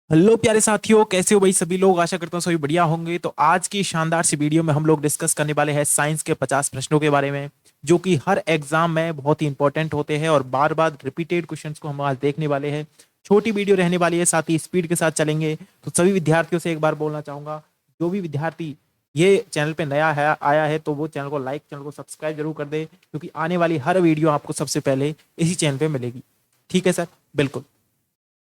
Hello प्यारे साथियों, कैसे हो भाई सभी लोग। आशा करता हूँ सभी बढ़िया होंगे। तो आज की शानदार सी वीडियो में हम लोग डिस्कस करने वाले हैं साइंस के 50 प्रश्नों के बारे में, जो कि हर एग्जाम में बहुत ही इंपॉर्टेंट होते हैं और बार बार रिपीटेड क्वेश्चंस को हम आज देखने वाले हैं। छोटी वीडियो रहने वाली है, साथ ही स्पीड के साथ चलेंगे। तो सभी विद्यार्थियों से एक बार बोलना चाहूंगा, जो भी विद्यार्थी ये चैनल पे नया है आया है तो वो चैनल को लाइक, चैनल को सब्सक्राइब जरूर कर दे, क्योंकि आने वाली हर वीडियो आपको सबसे पहले इसी चैनल पे मिलेगी। ठीक है सर, बिल्कुल।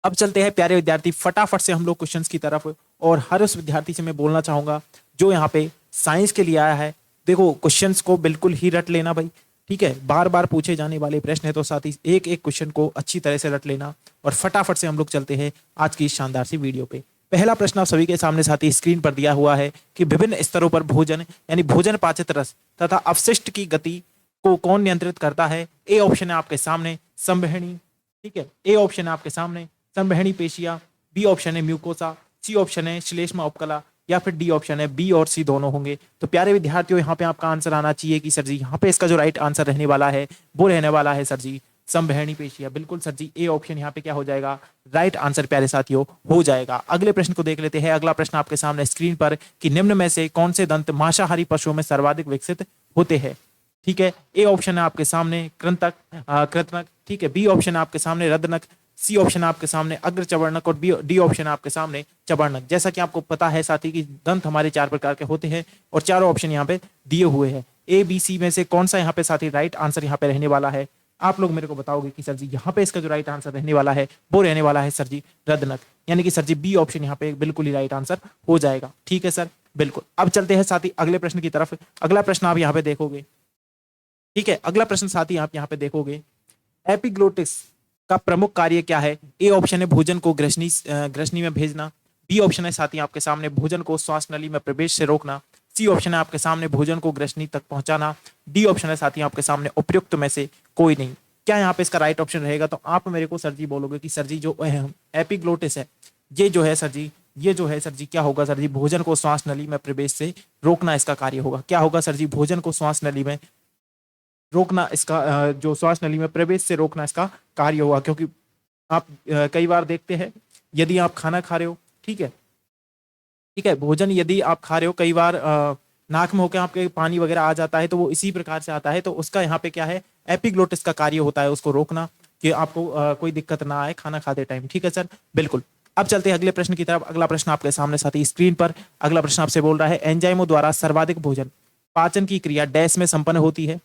अब चलते हैं प्यारे विद्यार्थी, फटाफट से हम लोग क्वेश्चंस की तरफ। और हर उस विद्यार्थी से मैं बोलना चाहूंगा जो यहाँ पे साइंस के लिए आया है, देखो क्वेश्चंस को बिल्कुल ही रट लेना भाई। ठीक है, बार बार पूछे जाने वाले प्रश्न है तो साथ ही एक एक क्वेश्चन को अच्छी तरह से रट लेना। और फटाफट से हम लोग चलते हैं आज की इस शानदार सी वीडियो पे। पहला प्रश्न आप सभी के सामने साथी स्क्रीन पर दिया हुआ है कि विभिन्न स्तरों पर भोजन यानी भोजन पाचित रस तथा अपशिष्ट की गति को कौन नियंत्रित करता है। ए ऑप्शन है आपके सामने संवहनी। ठीक है, ए ऑप्शन है आपके सामने संवहनी पेशियां, बी ऑप्शन है म्यूकोसा, सी ऑप्शन है श्लेष्मा उपकला, या फिर डी ऑप्शन है बी और सी दोनों होंगे। तो प्यारे विद्यार्थियों, यहाँ पे आपका आंसर आना चाहिए कि सर जी यहाँ पे इसका जो राइट आंसर रहने वाला है वो रहने वाला है सर जी संवहनी पेशियां। बिल्कुल सर जी, ए ऑप्शन यहाँ पे क्या हो जाएगा, राइट आंसर प्यारे साथियों हो जाएगा। अगले प्रश्न को देख लेते हैं। अगला प्रश्न आपके सामने स्क्रीन पर कि निम्न में से कौन से दंत मांसाहारी पशुओं में सर्वाधिक विकसित होते हैं। ठीक है, ए ऑप्शन है आपके सामने कृंतक, कृतनक। ठीक है, बी ऑप्शन है आपके सामने रदनक, सी ऑप्शन आपके सामने अग्र चवर्णक और डी ऑप्शन आपके सामने चवर्णक। जैसा कि आपको पता है साथी कि दंत हमारे चार प्रकार के होते हैं और चारों ऑप्शन यहाँ पे दिए हुए हैं। ए बी सी में से कौन सा यहाँ पे साथी राइट आंसर यहाँ पे रहने वाला है। आप लोग मेरे को बताओगे कि सर जी यहाँ पे इसका जो राइट आंसर रहने वाला है वो रहने वाला है सर जी रदनक, यानी कि सर जी बी ऑप्शन यहाँ पे बिल्कुल ही राइट आंसर हो जाएगा। ठीक है सर, बिल्कुल। अब चलते हैं साथी अगले प्रश्न की तरफ। अगला प्रश्न आप यहाँ पे देखोगे। ठीक है, अगला प्रश्न साथी आप यहाँ पे देखोगे, एपिग्लोटिस का प्रमुख कार्य क्या है। ए ऑप्शन है भोजन को ग्रसनी में भेजना, बी ऑप्शन है साथी आपके सामने भोजन को श्वास नली में प्रवेश से रोकना, सी ऑप्शन है आपके सामने भोजन को ग्रसनी तक पहुंचाना, डी ऑप्शन है साथी आपके सामने उपयुक्त में से कोई नहीं। क्या यहाँ पे इसका राइट ऑप्शन रहेगा। तो आप मेरे को सर जी बोलोगे कि सर जी जो एपिग्लोटिस है ये जो है सर जी, ये जो है सर जी क्या होगा सर जी, भोजन को श्वास नली में प्रवेश से रोकना इसका कार्य होगा। क्या होगा सर जी, भोजन को श्वास नली में रोकना इसका जो श्वास नली में प्रवेश से रोकना इसका कार्य हुआ। क्योंकि आप कई बार देखते हैं, यदि आप खाना खा रहे हो, ठीक है, ठीक है, भोजन यदि आप खा रहे हो, कई बार नाक में होकर आपके पानी वगैरह आ जाता है, तो वो इसी प्रकार से आता है। तो उसका यहाँ पे क्या है, एपिग्लोटिस का कार्य होता है उसको रोकना, कि आपको कोई दिक्कत ना आए खाना खाते टाइम। ठीक है सर, बिल्कुल। अब चलते हैं अगले प्रश्न की तरफ। अगला प्रश्न आपके सामने साथी स्क्रीन पर। अगला प्रश्न आपसे बोल रहा है, एंजाइमों द्वारा सर्वाधिक भोजन पाचन की क्रिया डैश में संपन्न होती है।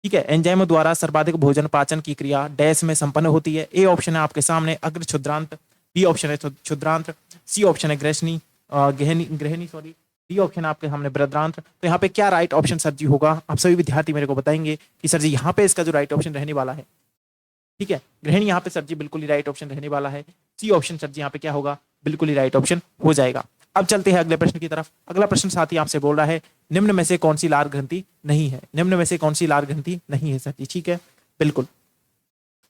ठीक है, एंजाइम द्वारा सर्वाधिक भोजन पाचन की क्रिया डैश में संपन्न होती है। ए ऑप्शन है आपके सामने अग्र क्षुद्रांत, बी ऑप्शन है क्षुद्रांत, सी ऑप्शन है ग्रहणी गहनी ग्रहणी सॉरी, डी ऑप्शन है आपके सामने बृहद्रांत। तो यहाँ पे क्या राइट ऑप्शन सर जी होगा, आप सभी विद्यार्थी मेरे को बताएंगे कि सर जी यहाँ पे इसका जो राइट ऑप्शन रहने वाला है। ठीक है, गृहिणी यहाँ पे सर जी बिल्कुल ही राइट ऑप्शन रहने वाला है। सी ऑप्शन सर जी यहाँ पे क्या होगा, बिल्कुल ही राइट ऑप्शन हो जाएगा। अब चलते हैं अगले प्रश्न की तरफ। अगला प्रश्न साथी आपसे बोल रहा है, निम्न में से कौन सी लार ग्रंथि नहीं है। निम्न में से कौन सी लार ग्रंथि नहीं है सर जी। ठीक है, बिल्कुल।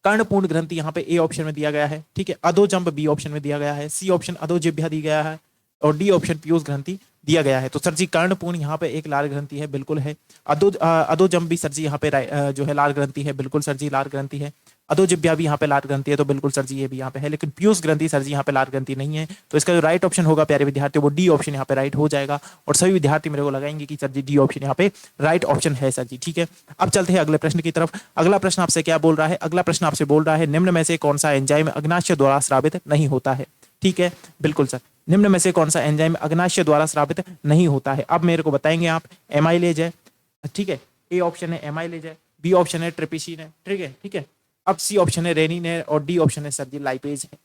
कर्णपूर्ण ग्रंथि यहाँ पे ए ऑप्शन में दिया गया है। ठीक है, अधोजंब बी ऑप्शन में दिया गया है, सी ऑप्शन अधोजिह्वा दी गया है, और डी ऑप्शन पीयूष ग्रंथि दिया गया है। तो सर जी कर्णपूर्ण यहाँ पे एक लाल ग्रंथि है, बिल्कुल है। अधोजंब भी सर जी यहाँ पे जो है लाल ग्रंथि है, बिल्कुल सर जी लाल ग्रंथि है। अधोजिह्वा भी यहाँ पे लाल ग्रंथि है, तो बिल्कुल सर जी ये भी यहाँ पे है। लेकिन पीयूष ग्रंथि सर जी यहाँ पे लाल ग्रंथि नहीं है। तो इसका जो राइट ऑप्शन होगा प्यारे विद्यार्थी, वो डी ऑप्शन यहाँ पे राइट हो जाएगा। और सभी विद्यार्थी मेरे को लगाएंगे कि सर जी डी ऑप्शन यहाँ पे राइट ऑप्शन है सर जी। ठीक है, अब चलते हैं अगले प्रश्न की तरफ। अगला प्रश्न आपसे क्या बोल रहा है, अगला प्रश्न आपसे बोल रहा है, निम्न में से कौन सा एंजाइम अग्नाशय द्वारा स्रावित नहीं होता है। ठीक है, बिल्कुल सर, निम्न में से कौन सा एंजाइम अग्नाशय द्वारा स्रावित नहीं होता है। अब मेरे को बताएंगे आप, एमाइलेज है। ठीक है, ए ऑप्शन है एमाइलेज है, बी ऑप्शन है ट्रिपिसिन है। ठीक है, ठीक है। अब सी ऑप्शन है रेनिन है, और डी ऑप्शन है सर जी लाइपेज है।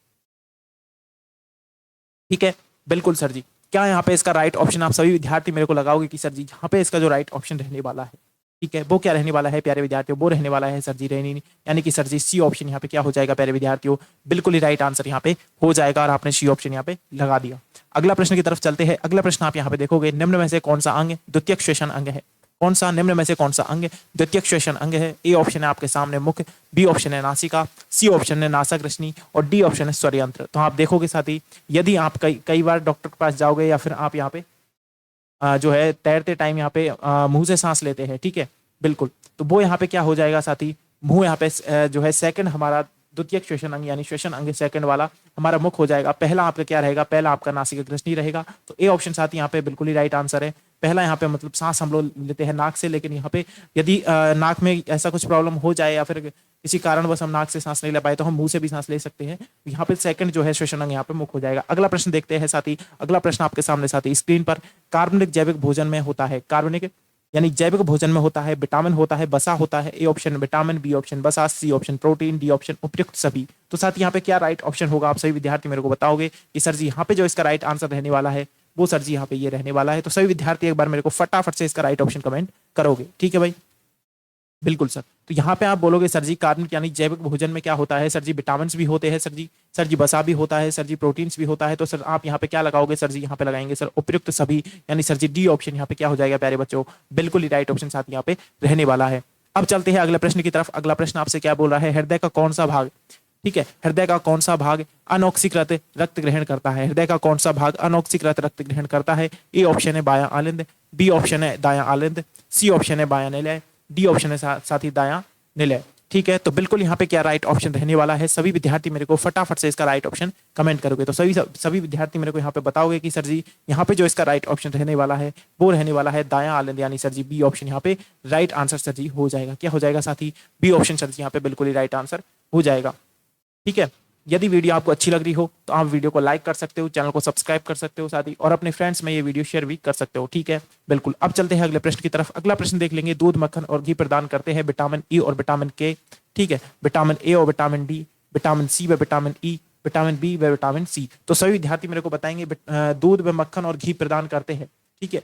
ठीक है, बिल्कुल सर जी। क्या यहाँ पे इसका राइट ऑप्शन आप सभी विद्यार्थी मेरे को लगाओगे कि सर जी यहाँ पे इसका जो राइट ऑप्शन रहने वाला है, ठीक है, वो क्या रहने वाला है प्यारे विद्यार्थियों, वो रहने वाला है सर जी रेनिन, यानी कि सर जी सी ऑप्शन यहाँ पे क्या हो जाएगा प्यारे विद्यार्थियों, बिल्कुल ही राइट आंसर यहाँ पे हो जाएगा। और आपने सी ऑप्शन यहाँ पे लगा दिया। अगला प्रश्न की तरफ चलते हैं। अगला प्रश्न आप यहाँ पे देखोगे, निम्न में से कौन सा अंग द्वितीयक श्वसन अंग है। कौन सा निम्न में से कौन सा अंग द्वितीयक श्वसन अंग है। ए ऑप्शन है आपके सामने मुख, बी ऑप्शन है नासिका, सी ऑप्शन है नासक रश्मि, और डी ऑप्शन है स्वरयंत्र। तो आप देखोगे साथी, यदि आप कई बार डॉक्टर के पास जाओगे, या फिर आप यहाँ पे जो है तैरते टाइम यहाँ पे मुंह से सांस लेते हैं, ठीक है, बिल्कुल, तो वो यहाँ पे क्या हो जाएगा साथी, मुंह यहाँ पे जो है सेकंड हमारा द्वितीयक श्वसन अंग यानी श्वसन अंग सेकंड वाला हमारा मुख हो जाएगा। पहला आपका क्या रहेगा, पहला आपका नासिका ग्रसनी रहेगा। तो ए ऑप्शन साथ यहाँ पे बिल्कुल ही राइट आंसर है। पहला यहाँ पे मतलब सांस हम लोग लेते हैं नाक से, लेकिन यहाँ पे यदि नाक में ऐसा कुछ प्रॉब्लम हो जाए या फिर किसी कारणवश हम नाक से सांस नहीं ले पाए तो हम मुंह से भी सांस ले सकते हैं। यहाँ पे सेकंड जो है श्वसन अंग यहाँ पे मुख हो जाएगा। अगला प्रश्न देखते हैं साथी। अगला प्रश्न आपके सामने साथी स्क्रीन पर, कार्बनिक जैविक भोजन में होता है, कार्बनिक यानी जैविक भोजन में होता है विटामिन होता है, वसा होता है। A option vitamin, B option वसा, C option protein, D option उपयुक्त सभी। तो साथ यहाँ पे क्या राइट ऑप्शन होगा, आप सभी विद्यार्थी मेरे को बताओगे कि सर जी यहाँ पे जो इसका राइट आंसर रहने वाला है वो सर जी यहाँ पे ये रहने वाला है। तो सभी विद्यार्थी एक बार मेरे को फटाफट से इसका राइट ऑप्शन कमेंट करोगे, ठीक है भाई। बिल्कुल सर। तो यहाँ पे आप बोलोगे सर जी कार्बनिक यानी जैविक भोजन में क्या होता है, सर जी विटामिन भी होते हैं सर जी वसा भी होता है, सर जी प्रोटीन्स भी होता है। तो सर आप यहाँ पे क्या लगाओगे, सर जी यहाँ पे लगाएंगे सर उपयुक्त सभी, यानी सर जी डी ऑप्शन यहाँ पे क्या हो जाएगा प्यारे बच्चों, बिल्कुल ही राइट ऑप्शन साथ यहाँ पे रहने वाला है। अब चलते हैं अगले प्रश्न की तरफ। अगला प्रश्न आपसे क्या बोल रहा है, हृदय का कौन सा भाग, ठीक है, हृदय का कौन सा भाग अनऑक्सीकृत रक्त ग्रहण करता है, हृदय का कौन सा भाग अनऑक्सीकृत रक्त ग्रहण करता है। ए ऑप्शन है बायां आलिंद, बी ऑप्शन है दायां आलिंद, सी ऑप्शन है बायां निलय, डी ऑप्शन है साथ ही दायां निलय। ठीक है, तो बिल्कुल यहाँ पे क्या राइट ऑप्शन रहने वाला है, सभी विद्यार्थी मेरे को फटाफट से इसका राइट ऑप्शन कमेंट करोगे। तो सभी विद्यार्थी मेरे को यहाँ पे बताओगे कि सर जी यहाँ पे जो इसका राइट ऑप्शन रहने वाला है वो रहने वाला है दायां आलिंद, यानी सर जी बी ऑप्शन यहाँ पे राइट आंसर सर जी हो जाएगा। क्या हो जाएगा साथी, बी ऑप्शन सर जी यहाँ पे बिल्कुल ही राइट आंसर हो जाएगा। ठीक है, यदि वीडियो आपको अच्छी लग रही हो तो आप वीडियो को लाइक कर सकते हो, चैनल को सब्सक्राइब कर सकते हो साथ ही, और अपने फ्रेंड्स में ये वीडियो शेयर भी कर सकते हो। ठीक है, बिल्कुल। अब चलते हैं अगले प्रश्न की तरफ। अगला प्रश्न देख लेंगे, दूध मक्खन और घी प्रदान करते हैं विटामिन ई और विटामिन के, ठीक है, विटामिन ए और विटामिन डी, विटामिन सी व विटामिन ई, विटामिन बी व विटामिन सी। तो सभी विद्यार्थी मेरे को बताएंगे दूध व मक्खन और घी प्रदान करते हैं। ठीक है,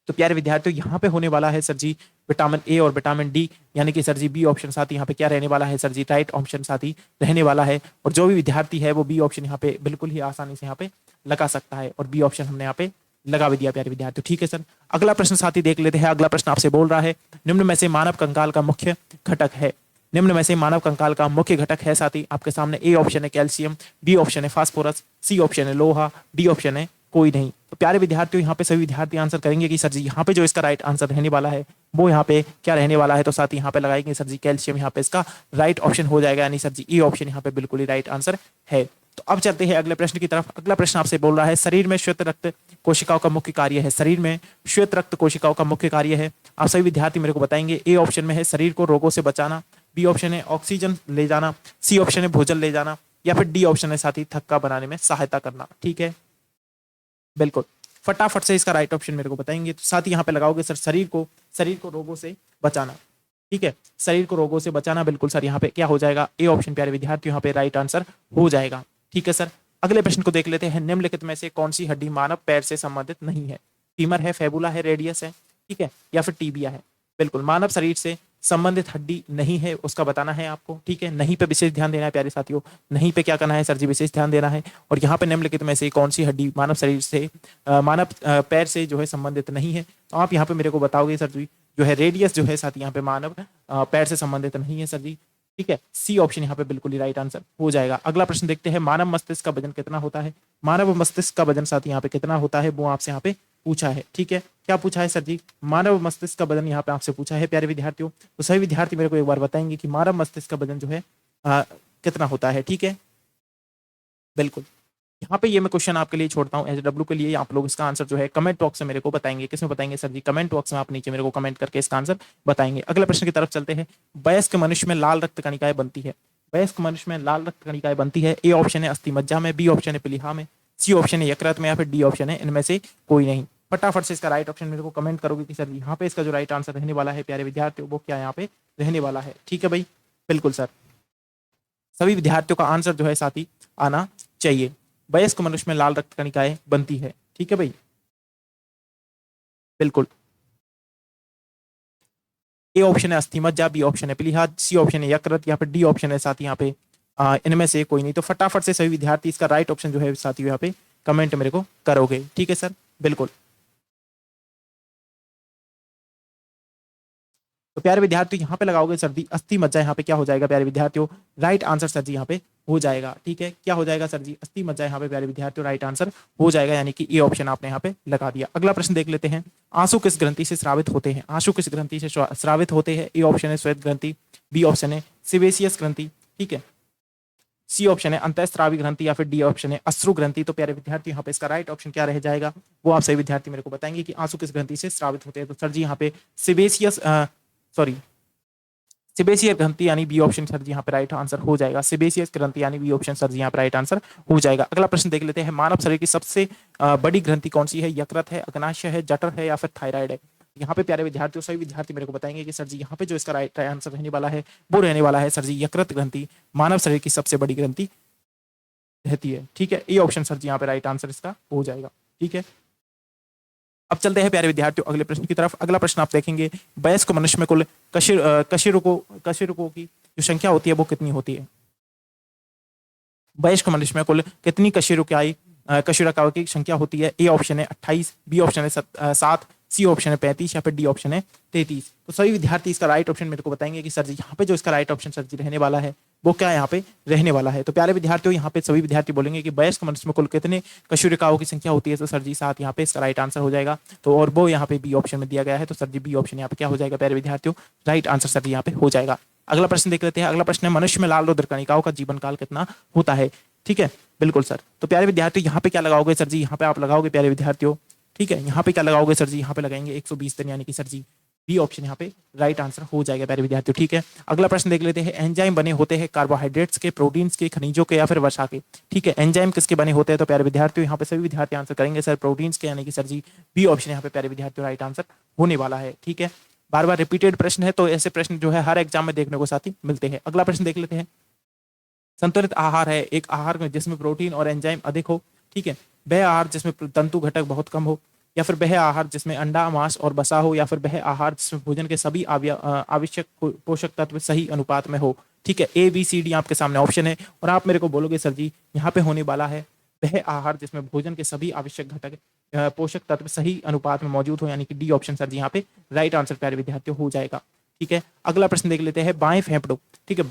तो प्यारे विद्यार्थियों यहाँ पे होने वाला है सर जी विटामिन ए और विटामिन डी, यानी कि सर जी बी ऑप्शन साथ ही यहाँ पे क्या रहने वाला है सर जी राइट ऑप्शन साथ ही रहने वाला है। और जो भी विद्यार्थी है वो बी ऑप्शन यहाँ पे बिल्कुल ही आसानी से यहाँ पे लगा सकता है, और बी ऑप्शन हमने यहाँ पे लगा भी दिया प्यारे विद्यार्थियों। ठीक है सर, अगला प्रश्न साथी देख लेते हैं। अगला प्रश्न आपसे बोल रहा है, निम्न में से मानव कंकाल का मुख्य घटक है, निम्न में से मानव कंकाल का मुख्य घटक है साथी आपके सामने। ए ऑप्शन है कैल्शियम, बी ऑप्शन है फास्फोरस, सी ऑप्शन है लोहा, डी ऑप्शन है कोई नहीं। तो प्यारे विद्यार्थियों यहाँ पे सभी विद्यार्थी आंसर करेंगे कि सर जी यहाँ पे जो इसका राइट आंसर रहने वाला है वो यहाँ पे क्या रहने वाला है। तो साथ ही यहाँ पे लगाएंगे सर जी कैल्शियम, यहाँ पे इसका राइट ऑप्शन हो जाएगा, यानी सर जी ई ऑप्शन यहाँ पे बिल्कुल ही राइट आंसर है। तो अब चलते हैं अगले प्रश्न की तरफ। अगला प्रश्न आपसे बोल रहा है, शरीर में श्वेत रक्त कोशिकाओं का मुख्य कार्य है, शरीर में श्वेत रक्त कोशिकाओं का मुख्य कार्य है। आप सभी विद्यार्थी मेरे को बताएंगे। ए ऑप्शन में है शरीर को रोगों से बचाना, बी ऑप्शन है ऑक्सीजन ले जाना, सी ऑप्शन है भोजन ले जाना, या फिर डी ऑप्शन है साथ ही थक्का बनाने में सहायता करना। ठीक है, बिल्कुल फटाफट से इसका राइट ऑप्शन मेरे को बताएंगे। तो साथ ही यहाँ पे लगाओगे सर शरीर को रोगों से बचाना। ठीक है, शरीर को रोगों से बचाना, बिल्कुल सर यहाँ पे क्या हो जाएगा, ए ऑप्शन प्यारे विद्यार्थियों यहाँ पे राइट आंसर हो जाएगा। ठीक है सर, अगले प्रश्न को देख लेते हैं। निम्नलिखित में से कौन सी हड्डी मानव पैर से संबंधित नहीं है, फीमर है, फेबुला है, रेडियस है, ठीक है, या फिर टीबिया है। बिल्कुल मानव शरीर से संबंधित हड्डी नहीं है, उसका बताना है आपको। ठीक है, नहीं पे विशेष ध्यान देना है प्यारे साथियों, नहीं पे क्या करना है सर जी विशेष ध्यान देना है। और यहाँ पे निम्नलिखित में से कौन सी हड्डी मानव शरीर से मानव पैर से जो है संबंधित नहीं है। तो आप यहाँ पे मेरे को बताओगे सर जी जो है रेडियस जो है साथ यहाँ पे मानव पैर से संबंधित नहीं है सर जी। ठीक है, सी ऑप्शन यहाँ पे बिल्कुल ही राइट आंसर हो जाएगा। अगला प्रश्न देखते हैं, मानव मस्तिष्क का वजन कितना होता है, मानव मस्तिष्क का वजन साथ यहाँ पे कितना होता है वो आपसे यहाँ पे पूछा है। ठीक है, क्या पूछा है सर जी, मानव मस्तिष्क का वजन यहाँ पे आपसे पूछा है प्यारे विद्यार्थियों। तो सभी विद्यार्थी मेरे को एक बार बताएंगे कि मानव मस्तिष्क का वजन जो है कितना होता है। ठीक है, बिल्कुल यहाँ पे ये मैं क्वेश्चन आपके लिए छोड़ता हूँ SW के लिए। आप लोग इसका आंसर जो है कमेंट बॉक्स में मेरे को बताएंगे। किसमें बताएंगे सर जी, कमेंट बॉक्स में आप नीचे मेरे को कमेंट करके इसका आंसर बताएंगे। अगले प्रश्न की तरफ चलते हैं। वयस्क मनुष्य में लाल रक्त कणिकाएं बनती है, वयस्क मनुष्य में लाल रक्त कणिकाएं बनती है। ए ऑप्शन है अस्थि मज्जा में, बी ऑप्शन है प्लीहा में, सी ऑप्शन है यकृत में, या फिर डी ऑप्शन है इनमें से कोई नहीं। फटाफट से इसका राइट ऑप्शन मेरे को कमेंट करोगे कि सर यहाँ पे इसका जो राइट आंसर रहने वाला है प्यारे विद्यार्थियों वो क्या यहाँ पे रहने वाला है। ठीक है भाई, बिल्कुल सर, सभी विद्यार्थियों का आंसर जो है साथ ही आना चाहिए। वयस्क मनुष्य में लाल रक्त कणिकाएं बनती है। ठीक है भाई, बिल्कुल ए ऑप्शन है अस्थि मज्जा, बी ऑप्शन है प्लीहा, सी ऑप्शन है यकृत, या फिर डी ऑप्शन है साथ यहाँ पे इनमें से कोई नहीं। तो फटाफट से सभी विद्यार्थी इसका राइट ऑप्शन जो है साथ ही यहाँ पे कमेंट मेरे को करोगे। ठीक है सर, बिल्कुल। तो प्यारे विद्यार्थी यहाँ पे लगाओगे सर जी अस्थि मज्जा, यहाँ पे क्या हो जाएगा प्यारे विद्यार्थियों, राइट आंसर सर जी यहाँ पे हो जाएगा। ठीक है, क्या हो जाएगा सर जी, अस्थि मज्जा यहाँ पे प्यारे विद्यार्थियों राइट आंसर हो जाएगा, यानी कि ए ऑप्शन आपने यहाँ पे लगा दिया। अगला प्रश्न देख लेते हैं, आंसू किस ग्रंथि से स्रावित होते हैं, आंसू किस ग्रंथि से स्रावित होते हैं। ए ऑप्शन है श्वेत ग्रंथि, बी ऑप्शन है सिबेसियस ग्रंथि, ठीक है, सी ऑप्शन है अंतःस्रावी ग्रंथि या फिर डी ऑप्शन है अश्रु ग्रंथि। तो प्यारे विद्यार्थी यहाँ पे इसका राइट ऑप्शन क्या रह जाएगा, वो आप सही विद्यार्थी मेरे को बताएंगे कि आंसू किस ग्रंथि से स्रावित होते हैं। तो सर जी यहाँ पे सिबेसियस सॉरी सिबेसियस ग्रंथि यानी बी ऑप्शन सर जी यहाँ पे राइट आंसर हो जाएगा। सिबेसियस ग्रंथि यानी बी ऑप्शन सर जी यहाँ पे राइट आंसर हो जाएगा। अगला प्रश्न देख लेते हैं, मानव शरीर की सबसे बड़ी ग्रंथि कौन सी है, यकृत है, अग्नाशय है, जठर है या फिर थायराइड है। यहाँ पे प्यारे विद्यार्थियों सभी विद्यार्थी मेरे को बताएंगे कि सर जी यहाँ पे जो इसका राइट आंसर रहने वाला है वो रहने वाला है सर जी यकृत ग्रंथि मानव शरीर की सबसे बड़ी ग्रंथि रहती है। ठीक है, ये ऑप्शन सर जी यहाँ पे राइट आंसर इसका हो जाएगा। ठीक है, अब चलते हैं प्यारे विद्यार्थियों अगले प्रश्न की तरफ। अगला प्रश्न आप देखेंगे, वयस्क मनुष्य में कुल कशेरुकों की जो संख्या होती है वो कितनी होती है। वयस्क मनुष्य में कुल कितनी कशेरुकाओं की संख्या होती है। ए ऑप्शन है 28, बी ऑप्शन है 7, सी ऑप्शन है 35 या फिर डी ऑप्शन है 33। तो सभी विद्यार्थी इसका राइट ऑप्शन मेरे को बताएंगे कि सर जी यहाँ पे जो इसका राइट ऑप्शन सर जी रहने वाला है वो क्या यहाँ पे रहने वाला है। तो प्यारे विद्यार्थियों यहाँ पे सभी विद्यार्थी बोलेंगे कि वयस्क मनुष्य में कुल कितने कशेरुकाओं की संख्या होती है। तो सर जी 7 यहाँ पे इसका राइट आंसर हो जाएगा। तो और वो यहाँ पे बी ऑप्शन में दिया गया है, तो सर जी बी ऑप्शन यहाँ पे क्या हो जाएगा प्यारे विद्यार्थियों, राइट आंसर सर जी यहाँ पे हो जाएगा। अगला प्रश्न देख लेते हैं। अगला प्रश्न है, मनुष्य में लाल रुधिर कणिकाओं का जीवन काल कितना होता है। ठीक है, बिल्कुल सर। तो प्यारे विद्यार्थियों यहाँ पे क्या लगाओगे सर जी, यहाँ पे आप लगाओगे प्यारे विद्यार्थियों, ठीक है, यहाँ पे क्या लगाओगे सर जी, यहाँ पे लगाएंगे 120 दिन, यानी कि सर जी बी ऑप्शन यहाँ पे राइट आंसर हो जाएगा प्यारे विद्यार्थियों। ठीक है, अगला प्रश्न देख लेते हैं, एंजाइम बने होते हैं कार्बोहाइड्रेट्स के, प्रोटीन्स के, खनिजों के या फिर वसा के। ठीक है, एंजाइम किसके बने होते हैं। तो प्यारे विद्यार्थियों यहाँ पे सभी विद्यार्थी आंसर करेंगे सर प्रोटीन्स के, यानी कि सर जी बी ऑप्शन यहाँ पे प्यारे विद्यार्थियों राइट आंसर होने वाला है। ठीक है, बार बार रिपीटेड प्रश्न है तो ऐसे प्रश्न जो है हर एग्जाम में देखने को साथ ही मिलते हैं। अगला प्रश्न देख लेते हैं, संतुलित आहार है एक आहार में जिसमें प्रोटीन और एंजाइम अधिक हो। ठीक है, वह आहार जिसमें तंतु घटक बहुत कम हो, या फिर वह आहार जिसमें अंडा, मांस और वसा हो, या फिर वह आहार जिसमें भोजन के सभी आवश्यक पोषक तत्व सही अनुपात में हो। ठीक है, ए बी सी डी आपके सामने ऑप्शन है और आप मेरे को बोलोगे सर जी यहाँ पे होने वाला है वह आहार जिसमें भोजन के सभी आवश्यक घटक पोषक तत्व सही अनुपात में मौजूद हो, यानी कि डी ऑप्शन सर जी यहाँ पे राइट आंसर प्यारे विद्यार्थियों हो जाएगा। ठीक है, अगला प्रश्न देख लेते हैं, बाएं फेफड़ों, ठीक है,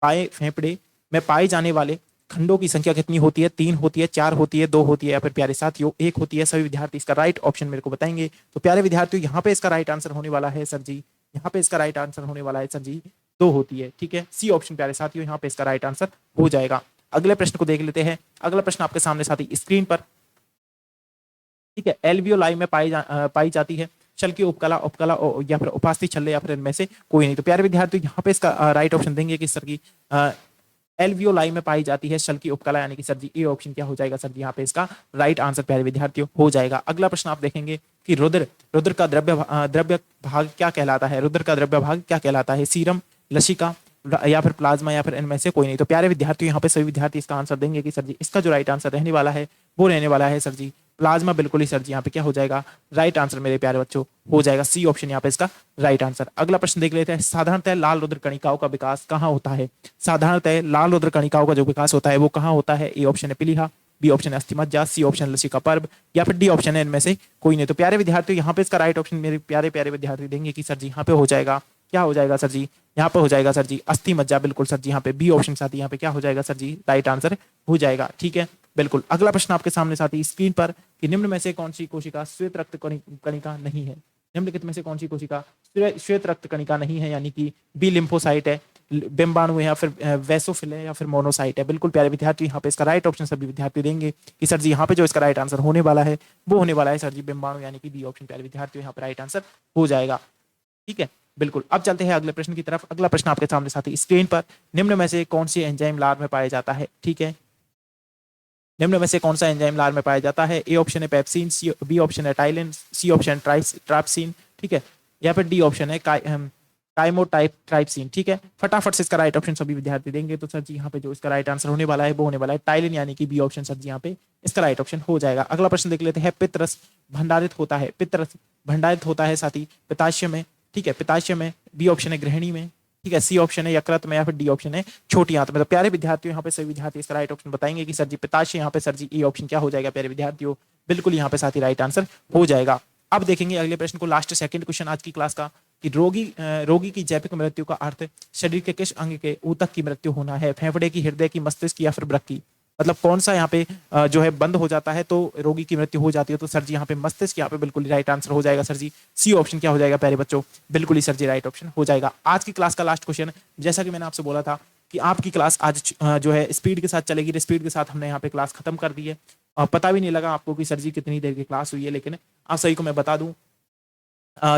बाएं फेफड़े में पाए जाने वाले खंडों की संख्या कितनी होती है। 3 होती है, 4 होती है, 2 होती है, या फिर प्यारे साथियों 1 होती है। सभी विद्यार्थी इसका राइट ऑप्शन मेरे को बताएंगे। तो प्यारे विद्यार्थियों यहाँ पे इसका राइट आंसर होने वाला है सर जी, यहाँ पे इसका राइट आंसर होने वाला है सर जी 2 होती है। ठीक है, सी ऑप्शन प्यारे साथियों यहाँ पे इसका राइट आंसर हो जाएगा। अगले प्रश्न को देख लेते हैं। अगला प्रश्न आपके सामने साथी स्क्रीन पर, ठीक है, एल्वियोलाई में पाई जाती है शल की उपकला या फिर उपास्थि छल्ले या फिर इनमें से कोई नहीं। तो प्यारे विद्यार्थी यहाँ पे इसका राइट ऑप्शन देंगे कि सर की एल्वियोलाई में पाई जाती है शल की उपकला, यानी कि सर जी ए ऑप्शन क्या हो जाएगा सर जी यहाँ पे इसका राइट आंसर प्यारे विद्यार्थियों हो जाएगा। अगला प्रश्न आप देखेंगे कि रुद्र का द्रव्य भाग क्या कहलाता है। रुद्र का द्रव्य भाग क्या कहलाता है, सीरम, लसिका या फिर प्लाज्मा या फिर इनमें से कोई नहीं। तो प्यारे विद्यार्थियों यहाँ पे सभी विद्यार्थी इसका आंसर देंगे कि सर जी इसका जो राइट आंसर रहने वाला है वो रहने वाला है सर जी प्लाज्मा। बिल्कुल ही सर जी यहाँ पे क्या हो जाएगा राइट आंसर मेरे प्यारे बच्चों हो जाएगा, सी ऑप्शन यहाँ पे इसका राइट आंसर। अगला प्रश्न देख लेते हैं, साधारणतः लाल रुद्र कणिकाओं का विकास कहाँ होता है। साधारणतः लाल रुद्र कणिकाओं का जो विकास होता है वो कहाँ होता है। ए ऑप्शन है पीलिहा, बी ऑप्शन है अस्थिमज्जा, सी ऑप्शन लसिका पर्व या फिर डी ऑप्शन है इनमें से कोई नहीं। तो प्यारे विद्यार्थी यहाँ पे इसका राइट ऑप्शन मेरे प्यारे प्यारे विद्यार्थी देंगे कि सर जी यहाँ पे हो जाएगा, क्या हो जाएगा सर जी यहाँ पे हो जाएगा सर जी अस्थिमज्जा। बिल्कुल सर जी यहाँ पे बी ऑप्शन साथी यहाँ पे क्या हो जाएगा सर जी राइट आंसर हो जाएगा। ठीक है, बिल्कुल। अगला प्रश्न आपके सामने साथी स्क्रीन पर कि निम्न में से कौन सी कोशिका श्वेत रक्त कणिका नहीं है। निम्नलिखित में से कौन सी कोशिका श्वेत रक्त कणिका नहीं है, यानी कि बी लिम्फोसाइट है, बिम्बाणु है, या फिर वैसोफिल है, या फिर मोनोसाइट है। बिल्कुल प्यारे विद्यार्थी यहाँ पे इसका राइट ऑप्शन सभी विद्यार्थी देंगे कि सर जी यहाँ पे जो इसका राइट आंसर होने वाला है वो होने वाला है सर जी बिम्बाणु, यानी कि बी ऑप्शन प्यारे विद्यार्थी यहाँ पे राइट आंसर हो जाएगा। ठीक है, बिल्कुल। अब चलते हैं अगले प्रश्न की तरफ। अगला प्रश्न आपके सामने साथी स्क्रीन पर, निम्न में से कौन सी एंजाइम लार में पाया जाता है। ठीक है, निम्न में से कौन सा एंजाइम लार में पाया जाता है। ए ऑप्शन है पेप्सिन, बी ऑप्शन है टाइलिन, सी ऑप्शन ट्राइप्सिन, ठीक है, या फिर डी ऑप्शन है काइमोटाइप्सिन। ठीक है, फटाफट से इसका राइट ऑप्शन सभी विद्यार्थी देंगे। तो सर जी यहाँ पे जो इसका राइट आंसर होने वाला है वो होने वाला है टाइलिन, यानी कि बी ऑप्शन सर जी यहाँ पे इसका राइट ऑप्शन हो जाएगा। अगला प्रश्न देख लेते हैं, पित्तरस भंडारित होता है, पित्तरस भंडारित होता है साथी पित्ताशय में। ठीक है, पित्ताशय में, बी ऑप्शन है गृहिणी में, ठीक है, सी ऑप्शन है यकृत में, या फिर डी ऑप्शन है छोटी आंत में। तो प्यारे विद्यार्थियों यहाँ पे सभी विद्यार्थी इसका राइट ऑप्शन बताएंगे कि सर जी पित्ताशय, यहाँ पे सर जी ए ऑप्शन क्या हो जाएगा प्यारे विद्यार्थियों, बिल्कुल यहाँ पे साथी राइट आंसर हो जाएगा। अब देखेंगे अगले प्रश्न को, लास्ट सेकंड क्वेश्चन आज की क्लास का, कि रोगी की जैविक मृत्यु का अर्थ शरीर के किस अंग के ऊतक की मृत्यु होना है। फेफड़े की, हृदय की, मस्तिष्क की, या फिर वृक्क की। मतलब कौन सा यहाँ पे जो है बंद हो जाता है तो रोगी की मृत्यु हो जाती है। तो सर जी यहाँ पे मस्तिष्क यहाँ पे बिल्कुल राइट आंसर हो जाएगा सर जी, सी ऑप्शन क्या हो जाएगा प्यारे बच्चों, बिल्कुल ही सर जी राइट ऑप्शन हो जाएगा। आज की क्लास का लास्ट क्वेश्चन, जैसा कि मैंने आपसे बोला था कि आपकी क्लास आज जो है स्पीड के साथ चलेगी। स्पीड के साथ हमने यहाँ पे क्लास खत्म कर दी है। पता भी नहीं लगा आपको कि सर जी कितनी देर की क्लास हुई है, लेकिन आप सभी को मैं बता दूं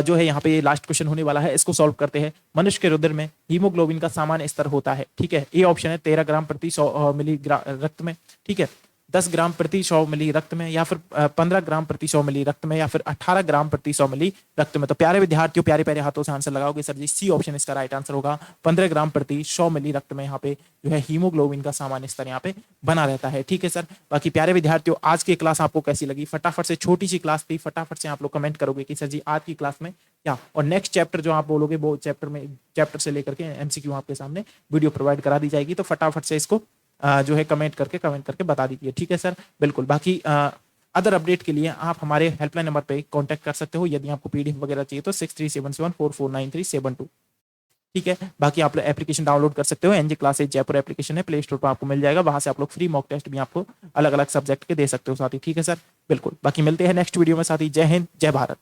जो है यहाँ पे लास्ट क्वेश्चन होने वाला है, इसको सॉल्व करते हैं। मनुष्य के रुधिर में हीमोग्लोबिन का सामान्य स्तर होता है, ठीक है। ए ऑप्शन है 13 ग्राम प्रति 100 मिली रक्त में, ठीक है, 10 ग्राम प्रति 100 मिली रक्त में, या फिर 15 ग्राम प्रति 100 मिली रक्त में, या फिर 18 ग्राम प्रति 100 मिली रक्त में। तो प्यारे विद्यार्थियों, प्यारे प्यारे हाथों से आंसर लगाओगे सर जी। सी ऑप्शन इसका राइट आंसर होगा। 15 ग्राम प्रति 100 मिली रक्त में यहाँ पे जो है हीमोग्लोबिन का सामान्य स्तर यहाँ पे बना रहता है, ठीक है सर। बाकी प्यारे विद्यार्थियों, आज की क्लास आपको कैसी लगी? फटाफट से, छोटी सी क्लास थी, फटाफट से आप लोग कमेंट करोगे कि सर जी आज की क्लास में क्या, और नेक्स्ट चैप्टर जो आप बोलोगे वो चैप्टर से लेकर के एमसीक्यू आपके सामने वीडियो प्रोवाइड करा दी जाएगी। तो फटाफट से इसको जो है कमेंट करके बता दीजिए, ठीक है सर। बिल्कुल। बाकी अदर अपडेट के लिए आप हमारे हेल्पलाइन नंबर पे कांटेक्ट कर सकते हो। यदि आपको पीडीएफ वगैरह चाहिए तो 6377449372, ठीक है। बाकी आप लोग एप्लीकेशन डाउनलोड कर सकते हो। एनजे क्लासेज जयपुर एप्लीकेशन है, प्ले स्टोर पर आपको मिल जाएगा। वहां से आप लोग फ्री मॉक टेस्ट भी आपको अलग अलग सब्जेक्ट के दे सकते हो साथी, ठीक है सर। बिल्कुल। बाकी मिलते हैं नेक्स्ट वीडियो में साथी। जय हिंद, जय भारत।